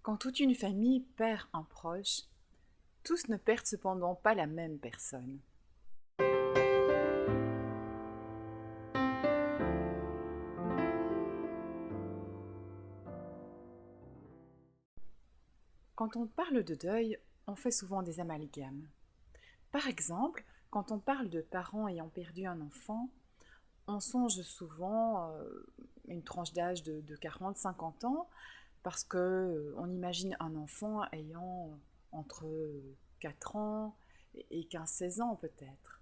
Quand toute une famille perd un proche, tous ne perdent cependant pas la même personne. Quand on parle de deuil, on fait souvent des amalgames. Par exemple, quand on parle de parents ayant perdu un enfant, on songe souvent une tranche d'âge de 40-50 ans parce qu'on imagine un enfant ayant entre 4 ans et 15-16 ans peut-être.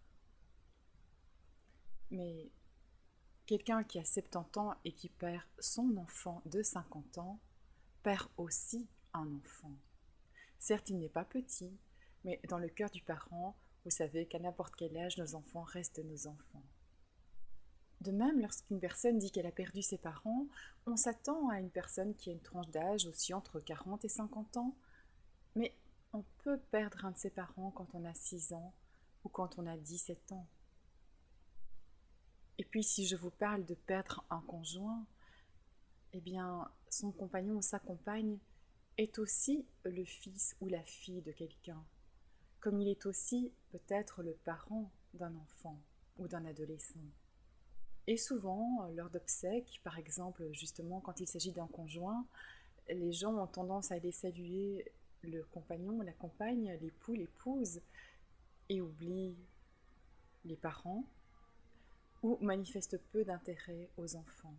Mais quelqu'un qui a 70 ans et qui perd son enfant de 50 ans perd aussi un enfant. Certes, il n'est pas petit, mais dans le cœur du parent, vous savez qu'à n'importe quel âge, nos enfants restent nos enfants. De même, lorsqu'une personne dit qu'elle a perdu ses parents, on s'attend à une personne qui a une tranche d'âge aussi entre 40 et 50 ans, mais on peut perdre un de ses parents quand on a 6 ans ou quand on a 17 ans. Et puis si je vous parle de perdre un conjoint, eh bien son compagnon ou sa compagne est aussi le fils ou la fille de quelqu'un, comme il est aussi peut-être le parent d'un enfant ou d'un adolescent. Et souvent, lors d'obsèques, par exemple, justement quand il s'agit d'un conjoint, les gens ont tendance à aller saluer le compagnon, la compagne, l'époux, l'épouse, et oublient les parents, ou manifestent peu d'intérêt aux enfants.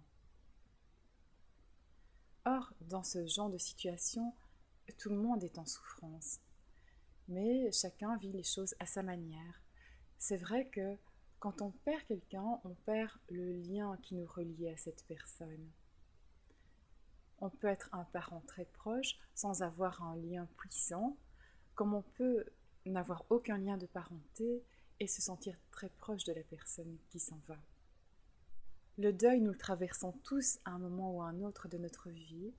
Or, dans ce genre de situation, tout le monde est en souffrance, mais chacun vit les choses à sa manière. C'est vrai que quand on perd quelqu'un, on perd le lien qui nous reliait à cette personne. On peut être un parent très proche sans avoir un lien puissant, comme on peut n'avoir aucun lien de parenté et se sentir très proche de la personne qui s'en va. Le deuil, nous le traversons tous à un moment ou à un autre de notre vie.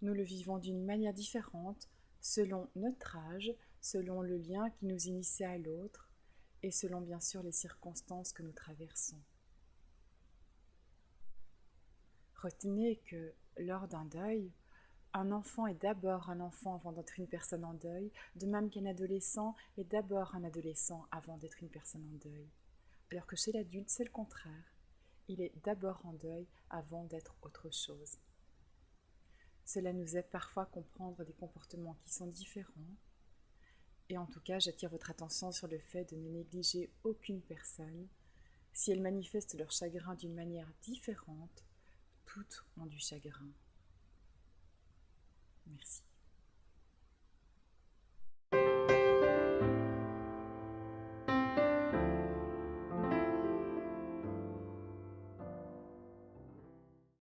Nous le vivons d'une manière différente, selon notre âge, selon le lien qui nous initie à l'autre, et selon bien sûr les circonstances que nous traversons. Retenez que lors d'un deuil, un enfant est d'abord un enfant avant d'être une personne en deuil, de même qu'un adolescent est d'abord un adolescent avant d'être une personne en deuil. Alors que chez l'adulte, c'est le contraire. Il est d'abord en deuil avant d'être autre chose. Cela nous aide parfois à comprendre des comportements qui sont différents. Et en tout cas, j'attire votre attention sur le fait de ne négliger aucune personne. Si elles manifestent leur chagrin d'une manière différente, toutes ont du chagrin. Merci.